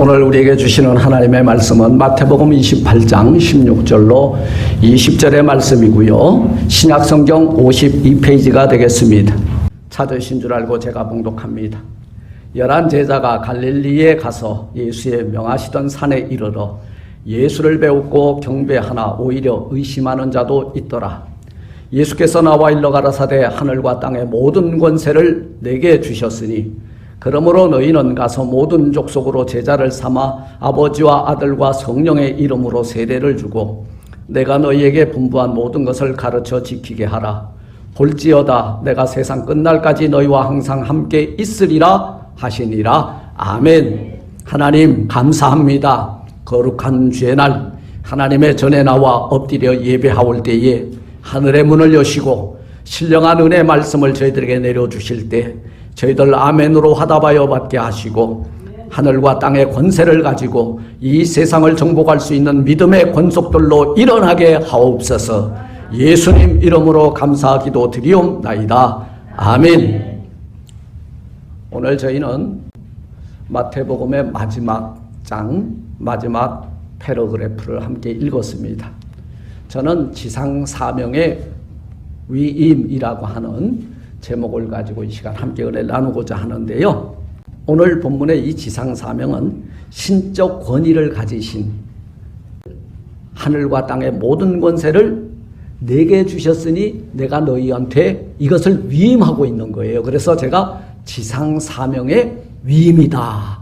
오늘 우리에게 주시는 하나님의 말씀은 마태복음 28장 16절로 20절의 말씀이고요. 신약성경 52페이지가 되겠습니다. 찾으신 줄 알고 제가 봉독합니다. 11 제자가 갈릴리에 가서 예수의 명하시던 산에 이르러 예수를 배웠고 경배하나 오히려 의심하는 자도 있더라. 예수께서 나와 일러 가라사대 하늘과 땅의 모든 권세를 내게 주셨으니 그러므로 너희는 가서 모든 족속으로 제자를 삼아 아버지와 아들과 성령의 이름으로 세례를 주고 내가 너희에게 분부한 모든 것을 가르쳐 지키게 하라. 볼지어다 내가 세상 끝날까지 너희와 항상 함께 있으리라 하시니라. 아멘. 하나님 감사합니다. 거룩한 주의 날 하나님의 전에 나와 엎드려 예배하올 때에 하늘의 문을 여시고 신령한 은혜의 말씀을 저희들에게 내려주실 때 저희들 아멘으로 화답하여 받게 하시고 하늘과 땅의 권세를 가지고 이 세상을 정복할 수 있는 믿음의 권속들로 일어나게 하옵소서. 예수님 이름으로 감사 기도 드리옵나이다. 아멘. 오늘 저희는 마태복음의 마지막 장, 마지막 패러그래프를 함께 읽었습니다. 저는 지상 사명의 위임이라고 하는 제목을 가지고 이 시간 함께 은혜를 나누고자 하는데요. 오늘 본문의 이 지상 사명은 신적 권위를 가지신 하늘과 땅의 모든 권세를 내게 주셨으니 내가 너희한테 이것을 위임하고 있는 거예요. 그래서 제가 지상 사명의 위임이다.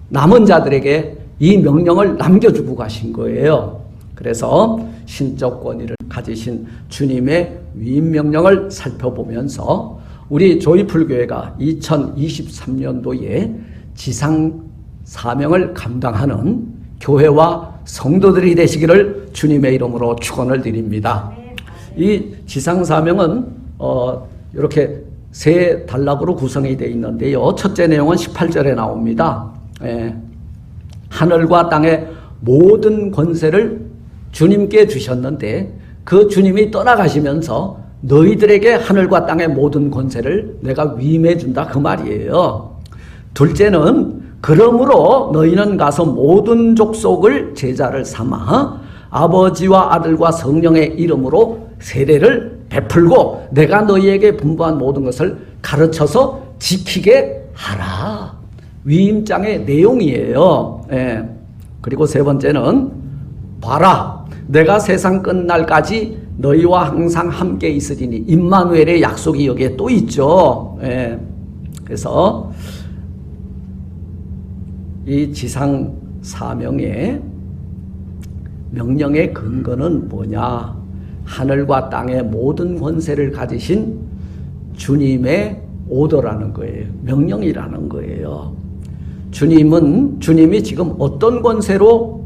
남은 자들에게 이 명령을 남겨주고 가신 거예요. 그래서 신적 권위를 가지신 주님의 위임 명령을 살펴보면서 우리 조이풀교회가 2023년도에 지상 사명을 감당하는 교회와 성도들이 되시기를 주님의 이름으로 축원을 드립니다. 이 지상 사명은 이렇게 세 단락으로 구성이 되어 있는데요. 첫째 내용은 18절에 나옵니다. 하늘과 땅의 모든 권세를 주님께 주셨는데 그 주님이 떠나가시면서 너희들에게 하늘과 땅의 모든 권세를 내가 위임해 준다 그 말이에요. 둘째는 그러므로 너희는 가서 모든 족속을 제자를 삼아 아버지와 아들과 성령의 이름으로 세례를 베풀고 내가 너희에게 분부한 모든 것을 가르쳐서 지키게 하라. 위임장의 내용이에요. 그리고 세 번째는 봐라. 내가 세상 끝날까지 너희와 항상 함께 있으리니 임마누엘의 약속이 여기에 또 있죠. 그래서 이 지상 사명의 명령의 근거는 뭐냐? 하늘과 땅의 모든 권세를 가지신 주님의 오더라는 거예요. 명령이라는 거예요. 주님이 지금 어떤 권세로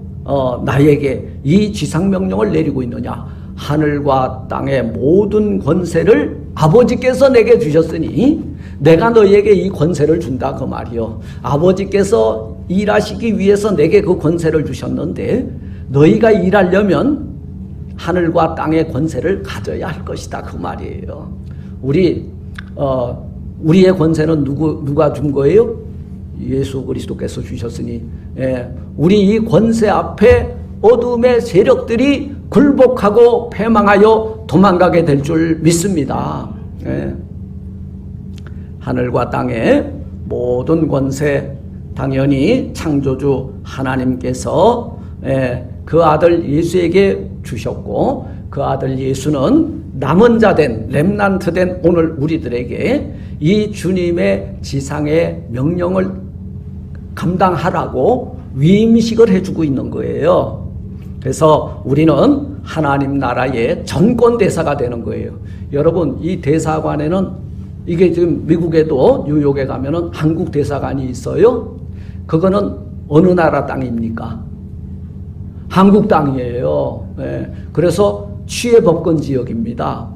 나에게 이 지상명령을 내리고 있느냐? 하늘과 땅의 모든 권세를 아버지께서 내게 주셨으니 내가 너희에게 이 권세를 준다 그 말이요. 아버지께서 일하시기 위해서 내게 그 권세를 주셨는데 너희가 일하려면 하늘과 땅의 권세를 가져야 할 것이다 그 말이에요. 우리의 권세는 누가 준 거예요? 예수 그리스도께서 주셨으니 우리 이 권세 앞에 어둠의 세력들이 굴복하고 패망하여 도망가게 될 줄 믿습니다. 하늘과 땅의 모든 권세 당연히 창조주 하나님께서 그 아들 예수에게 주셨고 그 아들 예수는 남은 자 된 렘넌트 된 오늘 우리들에게 이 주님의 지상의 명령을 감당하라고 위임식을 해주고 있는 거예요. 그래서 우리는 하나님 나라의 전권 대사가 되는 거예요. 여러분 이 대사관에는 이게 지금 미국에도 뉴욕에 가면은 한국 대사관이 있어요. 그거는 어느 나라 땅입니까? 한국 땅이에요. 그래서 취해법권 지역입니다.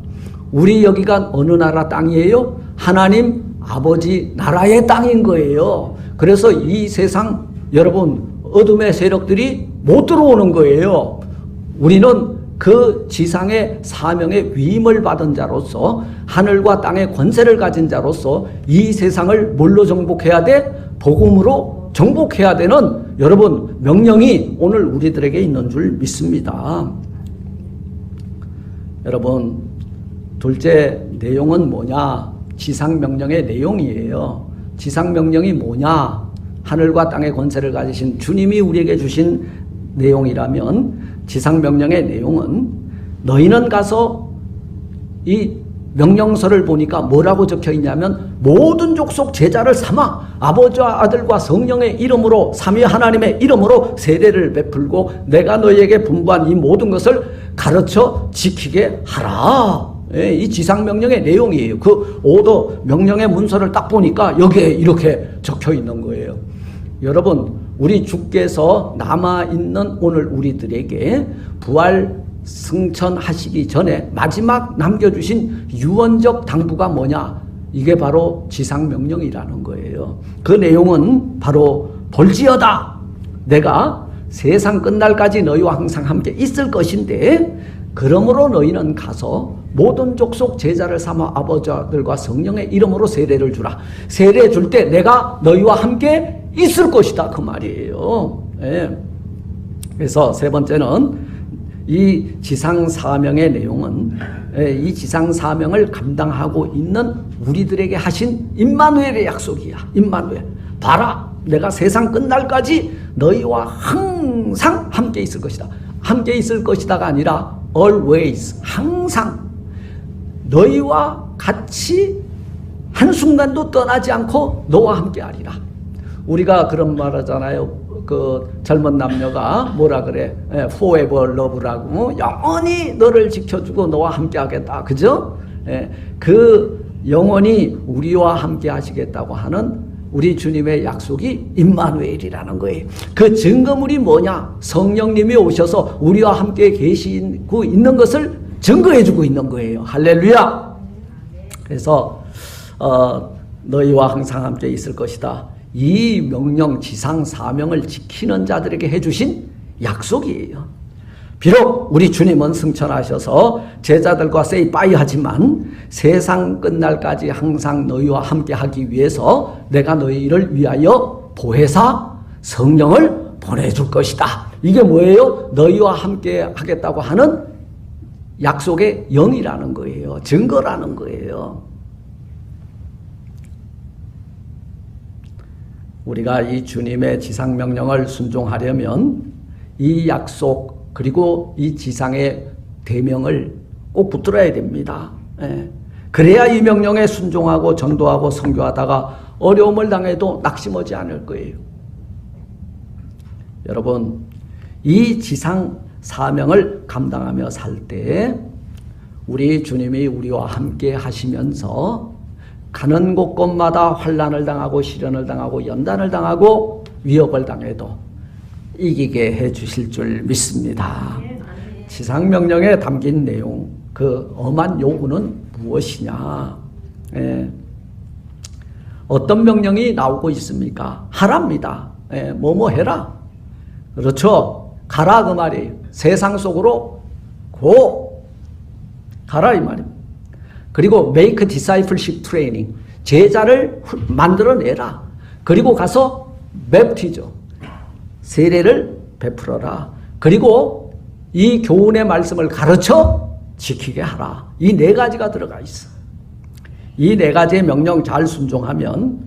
우리 여기가 어느 나라 땅이에요? 하나님 아버지 나라의 땅인 거예요. 그래서 이 세상 여러분 어둠의 세력들이 못 들어오는 거예요. 우리는 그 지상의 사명의 위임을 받은 자로서 하늘과 땅의 권세를 가진 자로서 이 세상을 뭘로 정복해야 돼? 복음으로 정복해야 되는 여러분 명령이 오늘 우리들에게 있는 줄 믿습니다. 여러분, 둘째 내용은 뭐냐? 지상명령의 내용이에요. 지상명령이 뭐냐? 하늘과 땅의 권세를 가지신 주님이 우리에게 주신 내용이라면 지상명령의 내용은 너희는 가서 이 명령서를 보니까 뭐라고 적혀 있냐면 모든 족속 제자를 삼아 아버지와 아들과 성령의 이름으로 삼위 하나님의 이름으로 세례를 베풀고 내가 너희에게 분부한 이 모든 것을 가르쳐 지키게 하라. 예, 이 지상명령의 내용이에요. 그 오더 명령의 문서를 딱 보니까 여기에 이렇게 적혀 있는 거예요. 여러분, 우리 주께서 남아있는 오늘 우리들에게 부활 승천하시기 전에 마지막 남겨주신 유언적 당부가 뭐냐? 이게 바로 지상명령이라는 거예요. 그 내용은 바로 볼지어다 내가 세상 끝날까지 너희와 항상 함께 있을 것인데 그러므로 너희는 가서 모든 족속 제자를 삼아 아버지들과 성령의 이름으로 세례를 주라. 세례 줄 때 내가 너희와 함께 있을 것이다 그 말이에요. 예. 그래서 세 번째는 이 지상 사명의 내용은 이 지상 사명을 감당하고 있는 우리들에게 하신 임마누엘의 약속이야. 임마누엘. 봐라, 내가 세상 끝날까지 너희와 항상 함께 있을 것이다. 함께 있을 것이다가 아니라 always, 항상 너희와 같이 한순간도 떠나지 않고 너와 함께 하리라. 우리가 그런 말 하잖아요. 그 젊은 남녀가 뭐라 그래? forever love라고, 영원히 너를 지켜주고 너와 함께 하겠다. 그죠? 그 영원히 우리와 함께 하시겠다고 하는 우리 주님의 약속이 임마누엘이라는 거예요. 그 증거물이 뭐냐? 성령님이 오셔서 우리와 함께 계시고 있는 것을 증거해주고 있는 거예요. 할렐루야! 그래서 너희와 항상 함께 있을 것이다. 이 명령, 지상 사명을 지키는 자들에게 해주신 약속이에요. 비록 우리 주님은 승천하셔서 제자들과 say bye 하지만 세상 끝날까지 항상 너희와 함께 하기 위해서 내가 너희를 위하여 보혜사 성령을 보내줄 것이다. 이게 뭐예요? 너희와 함께 하겠다고 하는 약속의 영이라는 거예요. 증거라는 거예요. 우리가 이 주님의 지상명령을 순종하려면 이 약속 그리고 이 지상의 대명을 꼭 붙들어야 됩니다. 그래야 이 명령에 순종하고 전도하고 선교하다가 어려움을 당해도 낙심하지 않을 거예요. 여러분, 이 지상 사명을 감당하며 살 때 우리 주님이 우리와 함께 하시면서 가는 곳곳마다 환난을 당하고 시련을 당하고 연단을 당하고 위협을 당해도 이기게 해 주실 줄 믿습니다. 지상명령에 담긴 내용, 그 엄한 요구는 무엇이냐? 어떤 명령이 나오고 있습니까? 하랍니다. 뭐뭐 해라. 그렇죠. 가라 그 말이에요. 세상 속으로 고 가라 이 말입니다. 그리고 make discipleship training, 제자를 만들어내라. 그리고 가서 baptize, 세례를 베풀어라. 그리고 이 교훈의 말씀을 가르쳐 지키게 하라. 이 네 가지가 들어가 있어. 이 네 가지의 명령 잘 순종하면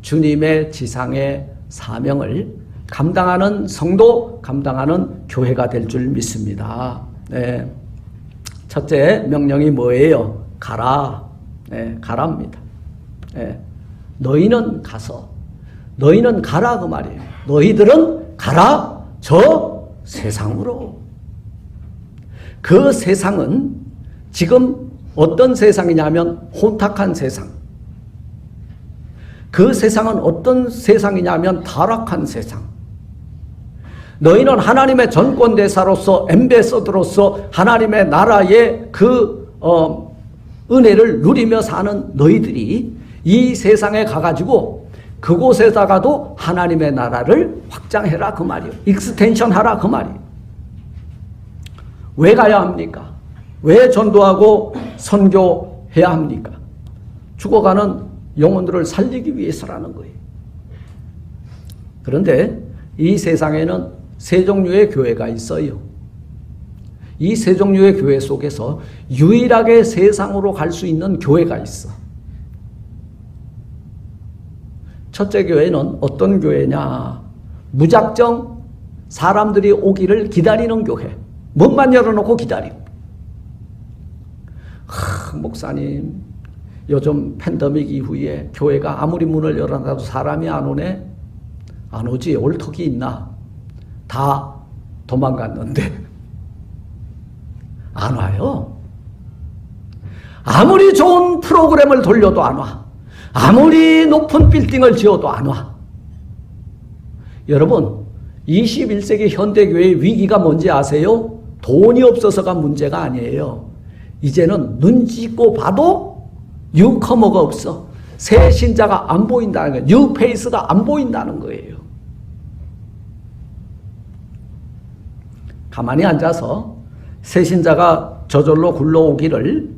주님의 지상의 사명을 감당하는 성도, 감당하는 교회가 될 줄 믿습니다. 네. 첫째 명령이 뭐예요? 가라. 가라입니다. 너희는 가서, 너희는 가라 그 말이에요. 너희들은 가라 저 세상으로. 그 세상은 지금 어떤 세상이냐면 혼탁한 세상. 그 세상은 어떤 세상이냐면 타락한 세상. 너희는 하나님의 전권대사로서 엠베서더로서 하나님의 나라의 그 은혜를 누리며 사는 너희들이 이 세상에 가가지고 그곳에다가도 하나님의 나라를 확장해라 그 말이에요. 익스텐션 하라 그 말이에요. 왜 가야 합니까? 왜 전도하고 선교해야 합니까? 죽어가는 영혼들을 살리기 위해서라는 거예요. 그런데 이 세상에는 세 종류의 교회가 있어요. 이 세 종류의 교회 속에서 유일하게 세상으로 갈 수 있는 교회가 있어. 첫째 교회는 어떤 교회냐? 무작정 사람들이 오기를 기다리는 교회. 문만 열어놓고 기다리고. 목사님, 요즘 팬데믹 이후에 교회가 아무리 문을 열어놔도 사람이 안 오네? 안 오지. 올 턱이 있나? 다 도망갔는데 안 와요. 아무리 좋은 프로그램을 돌려도 안 와. 아무리 높은 빌딩을 지어도 안 와. 여러분, 21세기 현대교회의 위기가 뭔지 아세요? 돈이 없어서가 문제가 아니에요. 이제는 눈 찢고 봐도 뉴커머가 없어. 새 신자가 안 보인다는 거예요. 뉴페이스가 안 보인다는 거예요. 가만히 앉아서 새 신자가 저절로 굴러오기를,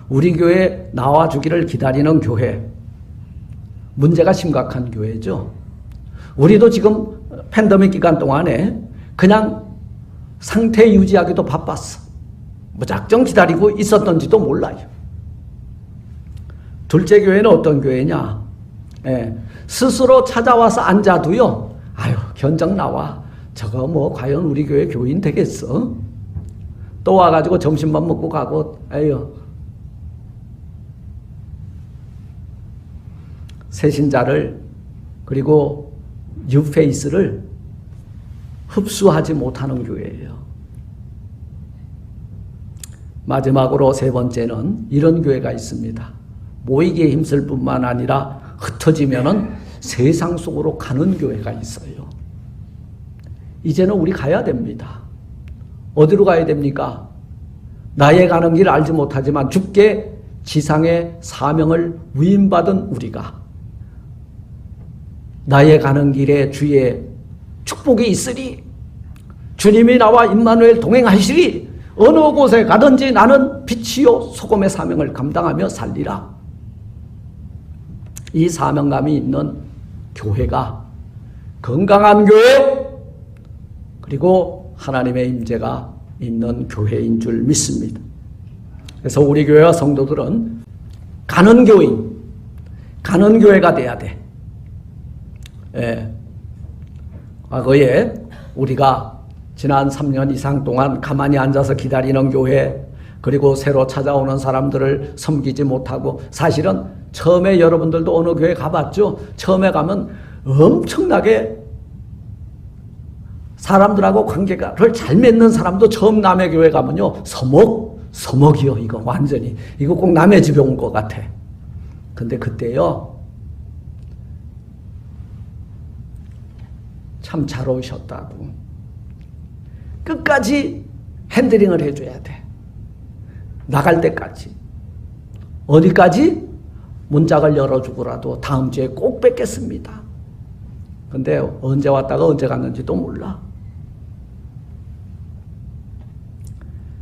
우리 교회에 나와주기를 기다리는 교회. 문제가 심각한 교회죠. 우리도 지금 팬데믹 기간 동안에 그냥 상태 유지하기도 바빴어. 무작정 기다리고 있었던지도 몰라요. 둘째 교회는 어떤 교회냐? 스스로 찾아와서 앉아도요, 아유, 견적 나와. 저거 뭐 과연 우리 교회 교인 되겠어? 또 와가지고 점심만 먹고 가고, 에휴. 새신자를, 그리고 뉴페이스를 흡수하지 못하는 교회예요. 마지막으로 세 번째는 이런 교회가 있습니다. 모이기에 힘쓸 뿐만 아니라 흩어지면은 세상 속으로 가는 교회가 있어요. 이제는 우리 가야 됩니다. 어디로 가야 됩니까? 나의 가는 길을 알지 못하지만 주께 지상의 사명을 위임받은 우리가 나의 가는 길에 주의 축복이 있으리, 주님이 나와 임마누엘 동행하시리, 어느 곳에 가든지 나는 빛이요 소금의 사명을 감당하며 살리라. 이 사명감이 있는 교회가 건강한 교회, 그리고 하나님의 임재가 있는 교회인 줄 믿습니다. 그래서 우리 교회와 성도들은 가는 교인, 가는 교회가 돼야 돼. 과거에 우리가 지난 3년 이상 동안 가만히 앉아서 기다리는 교회, 그리고 새로 찾아오는 사람들을 섬기지 못하고, 사실은 처음에 여러분들도 어느 교회 가봤죠? 처음에 가면 엄청나게 사람들하고 관계를 잘 맺는 사람도 처음 남의 교회 가면요, 서먹이요. 이거 완전히. 이거 꼭 남의 집에 온 것 같아. 근데 그때요, 참 잘 오셨다고. 끝까지 핸들링을 해줘야 돼. 나갈 때까지. 어디까지? 문짝을 열어주고라도 다음 주에 꼭 뵙겠습니다. 근데 언제 왔다가 언제 갔는지도 몰라.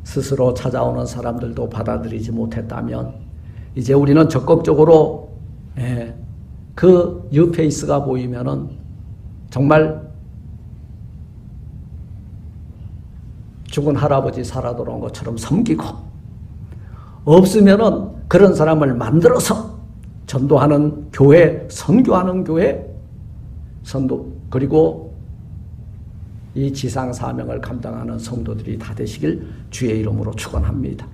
스스로 찾아오는 사람들도 받아들이지 못했다면 이제 우리는 적극적으로 그 뉴페이스가 보이면은 정말 죽은 할아버지 살아 돌아온 것처럼 섬기고, 없으면은 그런 사람을 만들어서 전도하는 교회, 선교하는 교회, 그리고 이 지상 사명을 감당하는 성도들이 다 되시길 주의 이름으로 축원합니다.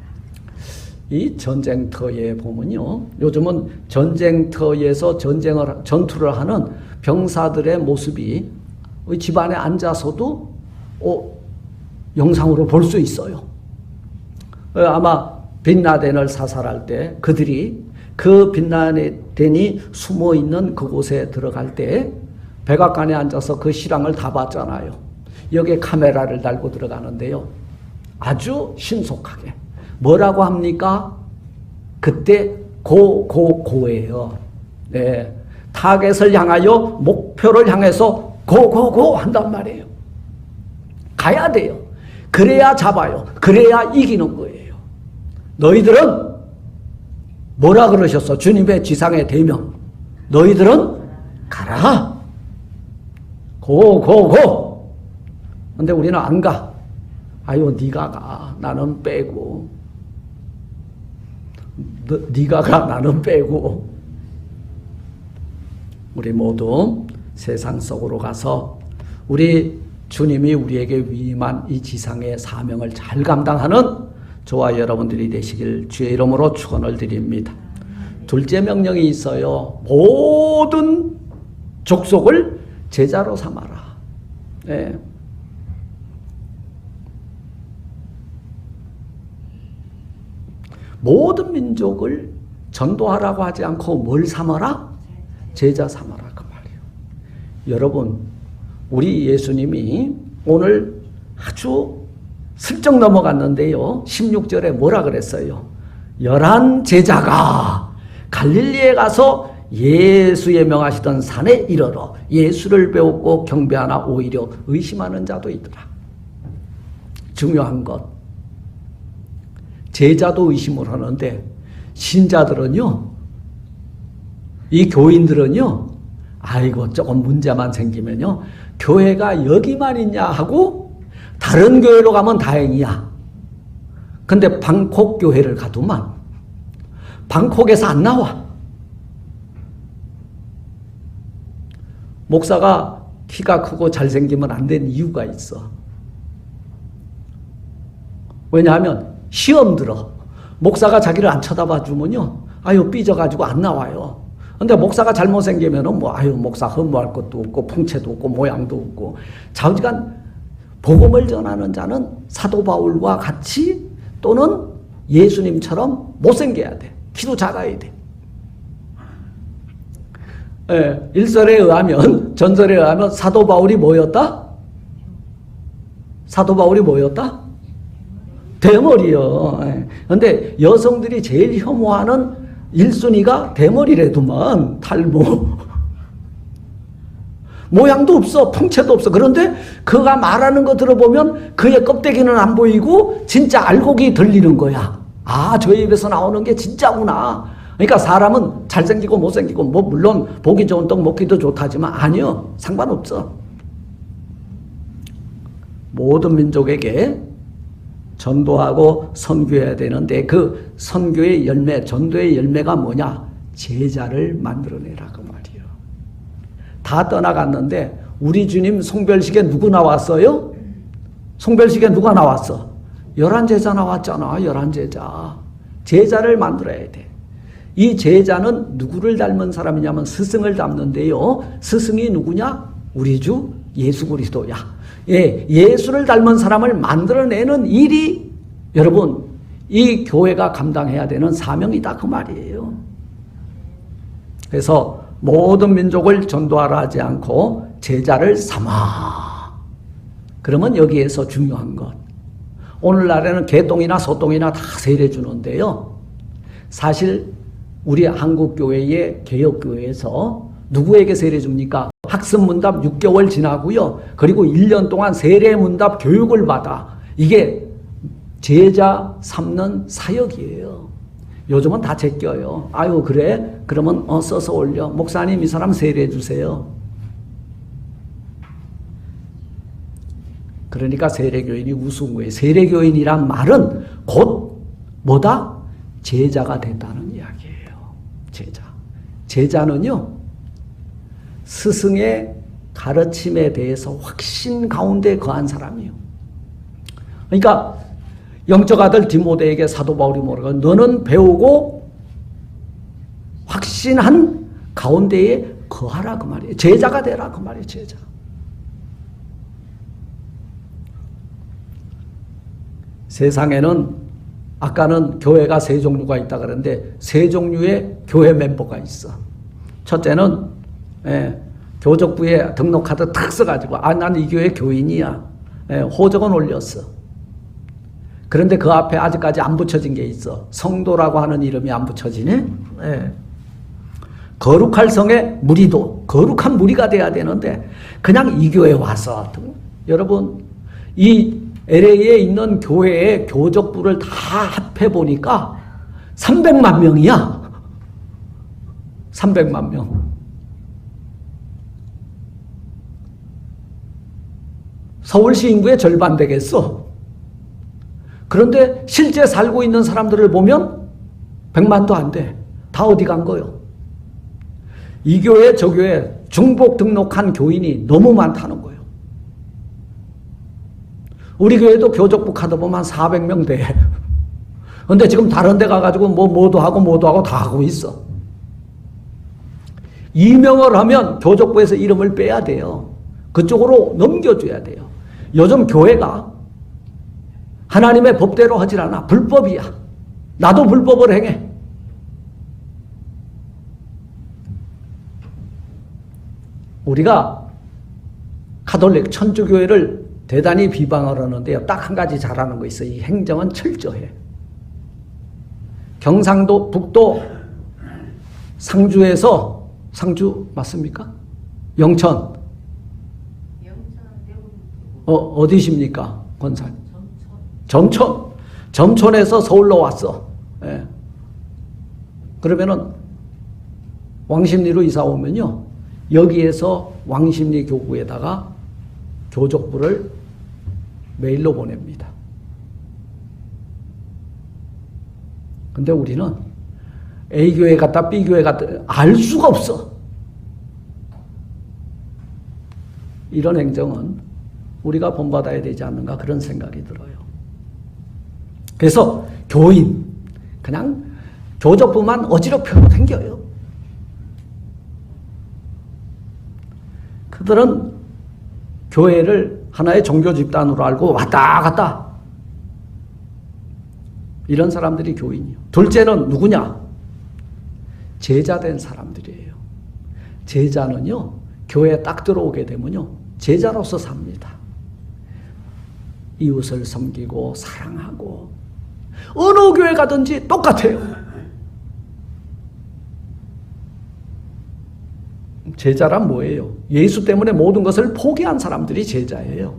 이 전쟁터에 보면요, 요즘은 전쟁터에서 전투를 하는 병사들의 모습이 집안에 앉아서도 영상으로 볼 수 있어요. 아마 빈라덴을 사살할 때 그들이 그 빈라덴이 숨어있는 그곳에 들어갈 때 백악관에 앉아서 그 실황을 다 봤잖아요. 여기에 카메라를 달고 들어가는데요, 아주 신속하게. 뭐라고 합니까? 그때 고예요. 네. 타겟을 향하여, 목표를 향해서 고 한단 말이에요. 가야 돼요. 그래야 잡아요. 그래야 이기는 거예요. 너희들은 뭐라 그러셨어? 주님의 지상의 대명. 너희들은 가라. 고. 근데 우리는 안 가. 아유, 네가 가. 나는 빼고. 네가 가. 나는 빼고. 우리 모두 세상 속으로 가서 우리 주님이 우리에게 위임한 이 지상의 사명을 잘 감당하는 저와 여러분들이 되시길 주의 이름으로 축원을 드립니다. 둘째 명령이 있어요. 모든 족속을 제자로 삼아라. 네. 모든 민족을 전도하라고 하지 않고 뭘 삼아라? 제자 삼아라 그 말이에요. 여러분, 우리 예수님이 오늘 아주 슬쩍 넘어갔는데요. 16절에 뭐라 그랬어요? 11 제자가 갈릴리에 가서 예수의 명하시던 산에 이르러 예수를 배웠고 경배하나 오히려 의심하는 자도 있더라. 중요한 것, 제자도 의심을 하는데 신자들은요, 이 교인들은요, 아이고 조금 문제만 생기면요, 교회가 여기만 있냐 하고 다른 교회로 가면 다행이야. 근데 방콕 교회를 가도만 방콕에서 안 나와. 목사가 키가 크고 잘생기면 안 되는 이유가 있어. 왜냐하면 시험 들어. 목사가 자기를 안 쳐다봐 주면요, 아유 삐져가지고 안 나와요. 근데 목사가 잘못생기면은 뭐 아유 목사 허무할 것도 없고 풍채도 없고 모양도 없고. 좌우지간 복음을 전하는 자는 사도 바울과 같이 또는 예수님처럼 못생겨야 돼. 키도 작아야 돼. 예, 일설에 의하면, 전설에 의하면 사도 바울이 뭐였다? 사도 바울이 뭐였다? 대머리요. 예. 근데 여성들이 제일 혐오하는 1순위가 대머리래도만, 탈모. 모양도 없어. 풍채도 없어. 그런데 그가 말하는 거 들어보면 그의 껍데기는 안 보이고 진짜 알곡이 들리는 거야. 아, 저 입에서 나오는 게 진짜구나. 그러니까 사람은 잘생기고 못생기고 뭐 물론 보기 좋은 떡 먹기도 좋다지만 아니요. 상관없어. 모든 민족에게 전도하고 선교해야 되는데 그 선교의 열매, 전도의 열매가 뭐냐? 제자를 만들어내라 그 말이에요. 다 떠나갔는데 우리 주님 송별식에 누구 나왔어요? 송별식에 누가 나왔어? 11제자 나왔잖아. 11제자. 제자를 만들어야 돼. 이 제자는 누구를 닮은 사람이냐면 스승을 닮는데요. 스승이 누구냐? 우리 주 예수 그리스도야. 예, 예수를 닮은 사람을 만들어내는 일이 여러분 이 교회가 감당해야 되는 사명이다 그 말이에요. 그래서 모든 민족을 전도하라 하지 않고 제자를 삼아. 그러면 여기에서 중요한 것, 오늘날에는 개똥이나 소똥이나 다 세례 주는데요. 사실 우리 한국교회의 개혁교회에서 누구에게 세례 줍니까? 학습문답 6개월 지나고요. 그리고 1년 동안 세례문답 교육을 받아. 이게 제자 삼는 사역이에요. 요즘은 다 제껴요. 아유 그래? 그러면 써서 올려. 목사님 이 사람 세례해 주세요. 그러니까 세례교인이 우스운 거예요. 세례교인이란 말은 곧 뭐다? 제자가 된다는 이야기예요. 제자. 제자는요, 스승의 가르침에 대해서 확신 가운데 거한 사람이에요. 그러니까 영적 아들 디모데에게 사도 바울이 뭐라고? 너는 배우고 확신한 가운데에 거하라 그 말이에요. 제자가 되라 그 말이에요. 제자. 세상에는 아까는 교회가 세 종류가 있다 그랬는데 세 종류의 교회 멤버가 있어. 첫째는 교적부에 등록카드 탁 써가지고 난 이 교회 교인이야. 호적은 올렸어. 그런데 그 앞에 아직까지 안 붙여진 게 있어. 성도라고 하는 이름이 안 붙여지네. 거룩할 성의 무리도 거룩한 무리가 돼야 되는데 그냥 이 교회에 와서 여러분 이 LA에 있는 교회의 교적부를 다 합해보니까 300만 명이야. 300만 명. 서울시 인구의 절반 되겠어. 그런데 실제 살고 있는 사람들을 보면 100만도 안 돼. 다 어디 간 거요? 이 교회 저 교회 중복 등록한 교인이 너무 많다는 거예요. 우리 교회도 교적부 카드 보면 400명 돼. 근데 지금 다른 데 가가지고 뭐도 하고 다 하고 있어. 이명을 하면 교적부에서 이름을 빼야 돼요. 그쪽으로 넘겨줘야 돼요. 요즘 교회가 하나님의 법대로 하질 않아. 불법이야. 나도 불법을 행해. 우리가 가톨릭 천주교회를 대단히 비방을 하는데요. 딱 한 가지 잘하는 거 있어요. 이 행정은 철저해. 경상도 북도 상주에서 상주 맞습니까? 영천. 어디십니까? 권사님. 점촌에서 서울로 왔어. 예. 그러면은 왕십리로 이사 오면요. 여기에서 왕십리 교구에다가 교족부를 메일로 보냅니다. 근데 우리는 A교회 갔다 B교회 갔다 알 수가 없어. 이런 행정은 우리가 본받아야 되지 않는가 그런 생각이 들어요. 그래서 교인 그냥 교적부만 어지럽혀도 생겨요. 그들은 교회를 하나의 종교 집단으로 알고 왔다 갔다. 이런 사람들이 교인이요. 둘째는 누구냐? 제자된 사람들이에요. 제자는요, 교회에 딱 들어오게 되면요, 제자로서 삽니다. 이웃을 섬기고 사랑하고 어느 교회 가든지 똑같아요. 제자란 뭐예요? 예수 때문에 모든 것을 포기한 사람들이 제자예요.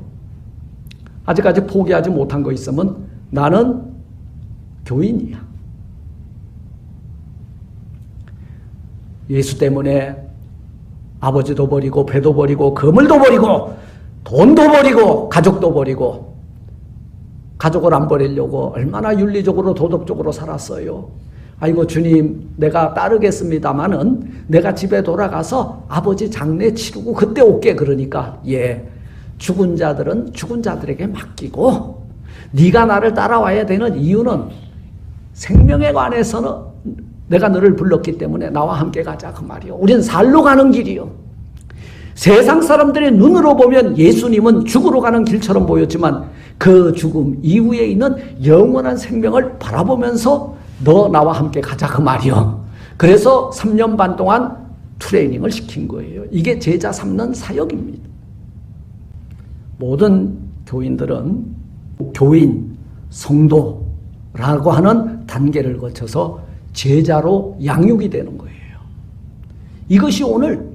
아직까지 포기하지 못한 거 있으면 나는 교인이야. 예수 때문에 아버지도 버리고 배도 버리고 그물도 버리고 돈도 버리고 가족도 버리고 가족을 안 버리려고 얼마나 윤리적으로 도덕적으로 살았어요. 아이고 주님 내가 따르겠습니다마는 내가 집에 돌아가서 아버지 장례 치르고 그때 올게. 그러니까 죽은 자들은 죽은 자들에게 맡기고 네가 나를 따라와야 되는 이유는 생명에 관해서는 내가 너를 불렀기 때문에 나와 함께 가자 그 말이요. 우린 살로 가는 길이요. 세상 사람들의 눈으로 보면 예수님은 죽으러 가는 길처럼 보였지만 그 죽음 이후에 있는 영원한 생명을 바라보면서 너 나와 함께 가자 그 말이요. 그래서 3년 반 동안 트레이닝을 시킨 거예요. 이게 제자 삼는 사역입니다. 모든 교인들은 교인, 성도라고 하는 단계를 거쳐서 제자로 양육이 되는 거예요. 이것이 오늘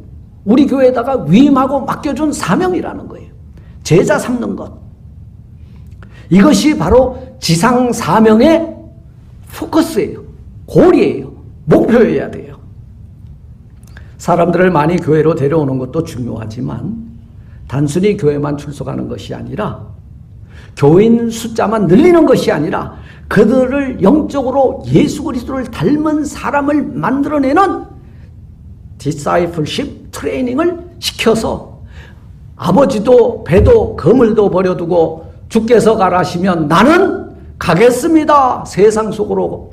우리 교회에다가 위임하고 맡겨준 사명이라는 거예요. 제자 삼는 것. 이것이 바로 지상 사명의 포커스예요. 골이에요. 목표여야 돼요. 사람들을 많이 교회로 데려오는 것도 중요하지만 단순히 교회만 출석하는 것이 아니라 교인 숫자만 늘리는 것이 아니라 그들을 영적으로 예수 그리스도를 닮은 사람을 만들어내는 디사이플십 트레이닝을 시켜서 아버지도 배도 그물도 버려두고 주께서 가라시면 나는 가겠습니다. 세상 속으로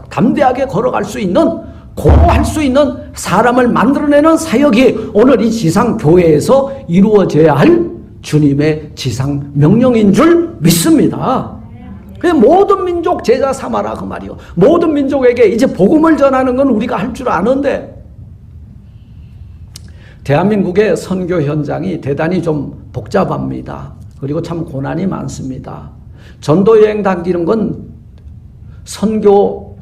담대하게 걸어갈 수 있는 고할 수 있는 사람을 만들어내는 사역이 오늘 이 지상 교회에서 이루어져야 할 주님의 지상 명령인 줄 믿습니다. 모든 민족 제자 삼아라 그 말이요. 모든 민족에게 이제 복음을 전하는 건 우리가 할 줄 아는데 대한민국의 선교 현장이 대단히 좀 복잡합니다. 그리고 참 고난이 많습니다. 전도 여행 다니는 건 선교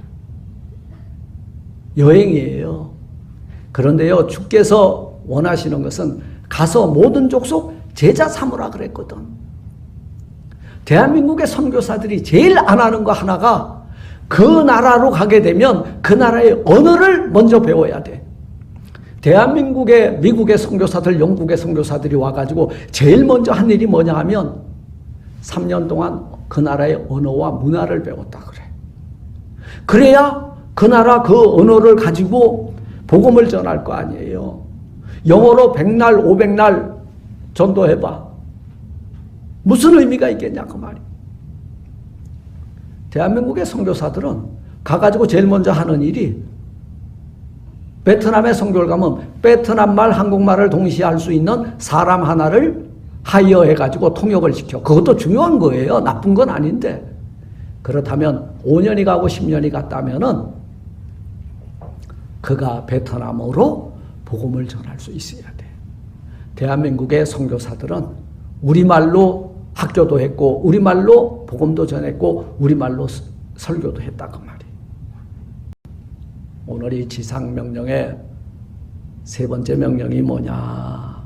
여행이에요. 그런데요, 주께서 원하시는 것은 가서 모든 족속 제자 삼으라 그랬거든. 대한민국의 선교사들이 제일 안 하는 거 하나가 그 나라로 가게 되면 그 나라의 언어를 먼저 배워야 돼. 대한민국의 미국의 선교사들, 영국의 선교사들이 와가지고 제일 먼저 한 일이 뭐냐 하면 3년 동안 그 나라의 언어와 문화를 배웠다 그래. 그래야 그 나라 그 언어를 가지고 복음을 전할 거 아니에요. 영어로 100날, 500날 전도해봐. 무슨 의미가 있겠냐 그 말이. 대한민국의 선교사들은 가가지고 제일 먼저 하는 일이 베트남에 선교를 가면 베트남 말, 한국말을 동시에 할 수 있는 사람 하나를 하이어해가지고 통역을 시켜. 그것도 중요한 거예요. 나쁜 건 아닌데. 그렇다면 5년이 가고 10년이 갔다면은 그가 베트남어로 복음을 전할 수 있어야 돼. 대한민국의 선교사들은 우리말로 학교도 했고 우리말로 복음도 전했고 우리말로 설교도 했다 그 말이에요. 오늘 이 지상명령의 세 번째 명령이 뭐냐?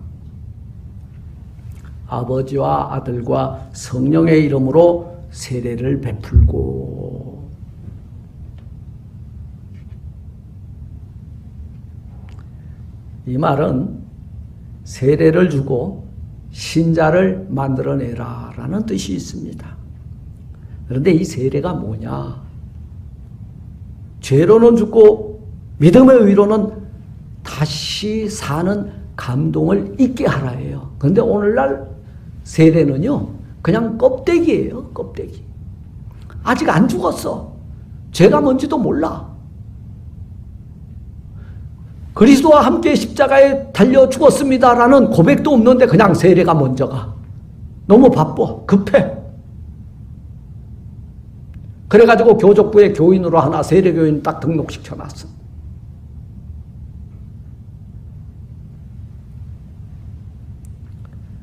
아버지와 아들과 성령의 이름으로 세례를 베풀고. 이 말은 세례를 주고 신자를 만들어내라 라는 뜻이 있습니다. 그런데 이 세례가 뭐냐? 죄로는 죽고 믿음의 의로는 다시 사는 감동을 잊게 하라예요. 그런데 오늘날 세례는요 그냥 껍데기예요. 껍데기. 아직 안 죽었어. 죄가 뭔지도 몰라. 그리스도와 함께 십자가에 달려 죽었습니다라는 고백도 없는데 그냥 세례가 먼저 가. 너무 바빠. 급해. 그래가지고 교족부에 교인으로 하나 세례교인 딱 등록시켜놨어.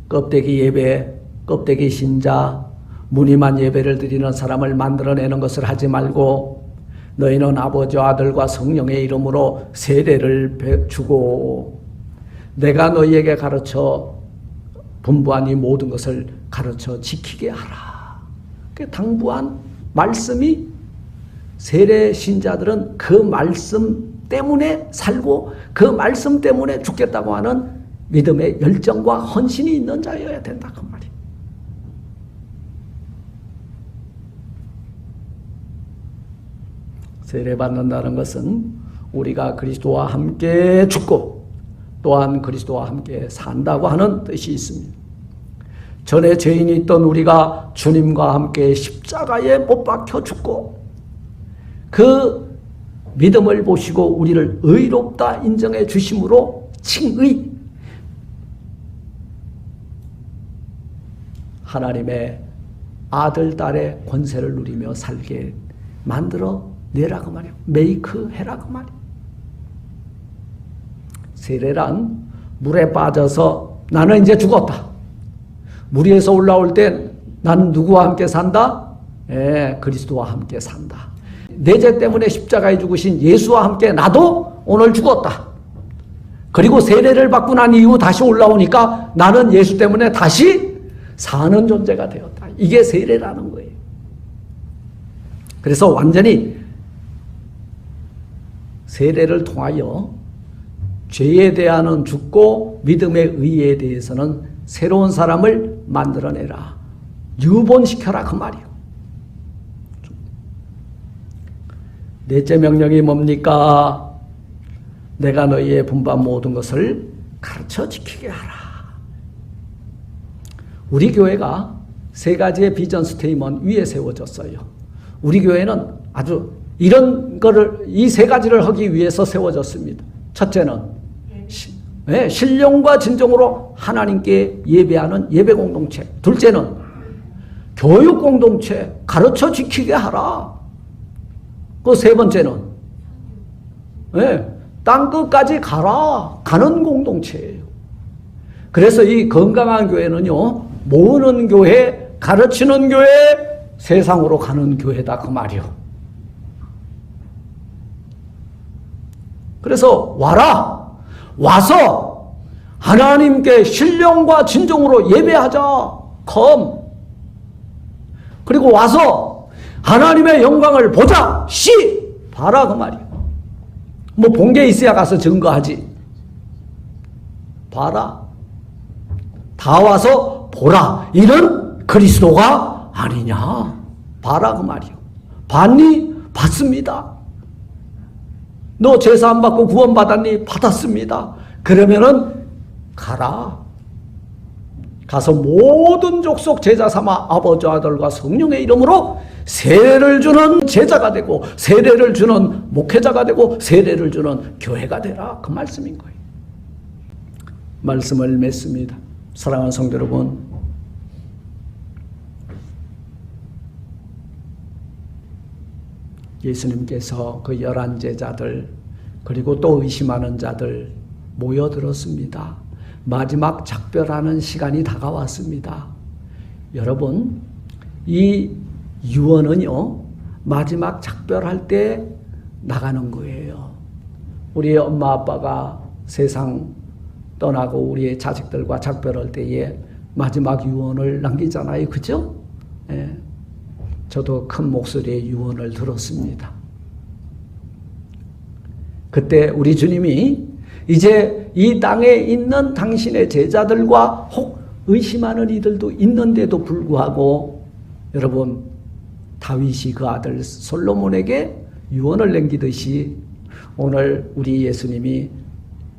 껍데기 예배, 껍데기 신자, 무늬만 예배를 드리는 사람을 만들어내는 것을 하지 말고 너희는 아버지와 아들과 성령의 이름으로 세례를 주고 내가 너희에게 가르쳐 분부한 이 모든 것을 가르쳐 지키게 하라. 그 당부한 말씀이 세례 신자들은 그 말씀 때문에 살고 그 말씀 때문에 죽겠다고 하는 믿음의 열정과 헌신이 있는 자여야 된다 그 말이에요. 세례받는다는 것은 우리가 그리스도와 함께 죽고 또한 그리스도와 함께 산다고 하는 뜻이 있습니다. 전에 죄인이 있던 우리가 주님과 함께 십자가에 못 박혀 죽고 그 믿음을 보시고 우리를 의롭다 인정해 주심으로 칭의, 하나님의 아들, 딸의 권세를 누리며 살게 만들어 내라고 말이에요. 메이크 해라고 말이에요. 세례란 물에 빠져서 나는 이제 죽었다. 물 위에서 올라올 땐 나는 누구와 함께 산다? 그리스도와 함께 산다. 내 죄 때문에 십자가에 죽으신 예수와 함께 나도 오늘 죽었다. 그리고 세례를 받고 난 이후 다시 올라오니까 나는 예수 때문에 다시 사는 존재가 되었다. 이게 세례라는 거예요. 그래서 완전히 세례를 통하여 죄에 대하여는 죽고 믿음의 의에 대해서는 새로운 사람을 만들어내라. 유본시켜라 그 말이요. 넷째 명령이 뭡니까? 내가 너희의 분반 모든 것을 가르쳐 지키게 하라. 우리 교회가 세 가지의 비전 스테이먼트 위에 세워졌어요. 우리 교회는 아주 이런 거를 이 세 가지를 하기 위해서 세워졌습니다. 첫째는 신령과 진정으로 하나님께 예배하는 예배 공동체. 둘째는 교육 공동체, 가르쳐 지키게 하라. 그 세 번째는 땅끝까지 가라. 가는 공동체예요. 그래서 이 건강한 교회는요, 모으는 교회, 가르치는 교회, 세상으로 가는 교회다 그 말이요. 그래서 와라. 와서 하나님께 신령과 진정으로 예배하자. come. 그리고 와서 하나님의 영광을 보자. see. 봐라 그 말이에요. 뭐 본 게 있어야 가서 증거하지. 봐라. 다 와서 보라. 이런 그리스도가 아니냐. 봐라 그 말이요. 봤니? 봤습니다. 너 제사 안 받고 구원 받았니? 받았습니다. 그러면은 가라. 가서 모든 족속 제자 삼아 아버지 아들과 성령의 이름으로 세례를 주는 제자가 되고 세례를 주는 목회자가 되고 세례를 주는 교회가 되라. 그 말씀인 거예요. 말씀을 맺습니다. 사랑하는 성도 여러분, 예수님께서 그 11 제자들 그리고 또 의심하는 자들 모여들었습니다. 마지막 작별하는 시간이 다가왔습니다. 여러분, 이 유언은요, 마지막 작별할 때 나가는 거예요. 우리의 엄마 아빠가 세상 떠나고 우리의 자식들과 작별할 때에 마지막 유언을 남기잖아요. 그죠? 예. 저도 큰 목소리의 유언을 들었습니다. 그때 우리 주님이 이제 이 땅에 있는 당신의 제자들과 혹 의심하는 이들도 있는데도 불구하고 여러분, 다윗이 그 아들 솔로몬에게 유언을 남기듯이 오늘 우리 예수님이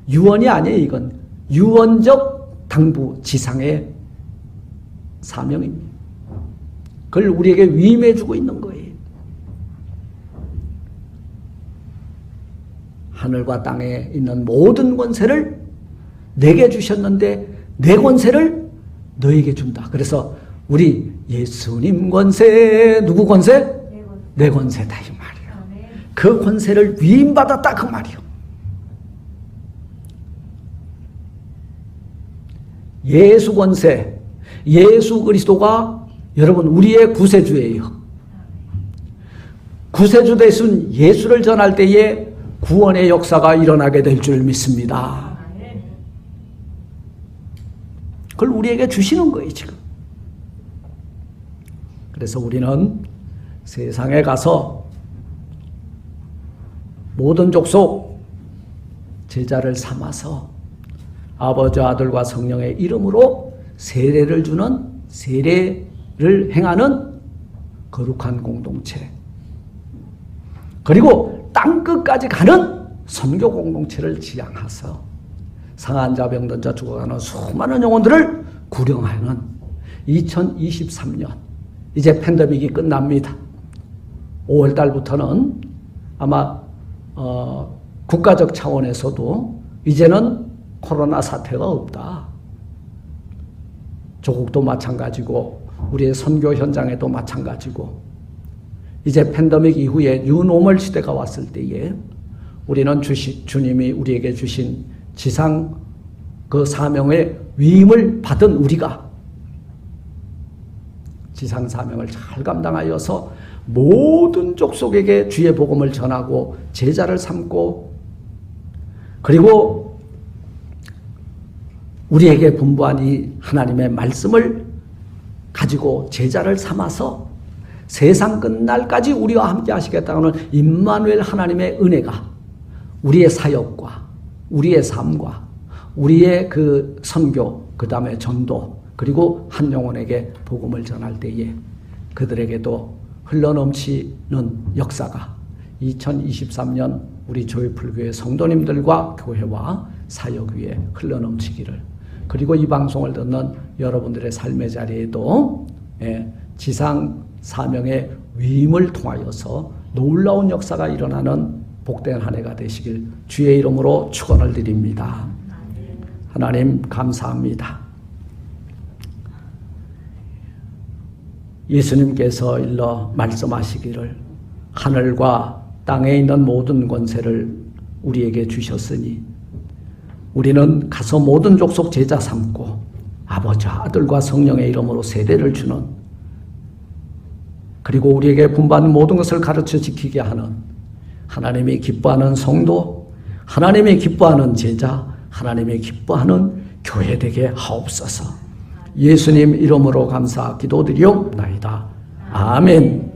유언이 아니에요. 이건 유언적 당부 지상의 사명입니다. 그걸 우리에게 위임해 주고 있는 거예요. 하늘과 땅에 있는 모든 권세를 내게 주셨는데 내 권세를 너에게 준다. 그래서 우리 예수님 권세, 누구 권세? 내 권세다 이 말이에요. 그 권세를 위임받았다 그 말이에요. 예수 권세, 예수 그리스도가 여러분 우리의 구세주예요. 구세주 되신 예수를 전할 때에 구원의 역사가 일어나게 될 줄 믿습니다. 그걸 우리에게 주시는 거예요 지금. 그래서 우리는 세상에 가서 모든 족속 제자를 삼아서 아버지 아들과 성령의 이름으로 세례를 주는 세례를 행하는 거룩한 공동체, 그리고 땅끝까지 가는 선교 공동체를 지향해서 상한 자 병든 자 죽어가는 수많은 영혼들을 구령하는 2023년 이제 팬데믹이 끝납니다. 5월 달부터는 아마 국가적 차원에서도 이제는 코로나 사태가 없다. 조국도 마찬가지고 우리의 선교 현장에도 마찬가지고 이제 팬데믹 이후에 뉴노멀 시대가 왔을 때에 우리는 주님이 우리에게 주신 지상 그 사명의 위임을 받은 우리가 지상 사명을 잘 감당하여서 모든 족속에게 주의 복음을 전하고 제자를 삼고 그리고 우리에게 분부한 이 하나님의 말씀을 가지고 제자를 삼아서 세상 끝날까지 우리와 함께 하시겠다는 임마누엘 하나님의 은혜가 우리의 사역과 우리의 삶과 우리의 그 선교, 그 다음에 전도, 그리고 한 영혼에게 복음을 전할 때에 그들에게도 흘러넘치는 역사가 2023년 우리 조이풀교회 성도님들과 교회와 사역 위에 흘러넘치기를, 그리고 이 방송을 듣는 여러분들의 삶의 자리에도 지상 사명의 위임을 통하여서 놀라운 역사가 일어나는 복된 한 해가 되시길 주의 이름으로 축원을 드립니다. 하나님 감사합니다. 예수님께서 일러 말씀하시기를 하늘과 땅에 있는 모든 권세를 우리에게 주셨으니 우리는 가서 모든 족속 제자 삼고 아버지 아들과 성령의 이름으로 세례를 주는, 그리고 우리에게 분부한 모든 것을 가르쳐 지키게 하는 하나님이 기뻐하는 성도, 하나님이 기뻐하는 제자, 하나님이 기뻐하는 교회 되게 하옵소서. 예수님 이름으로 감사 기도드리옵나이다. 아멘.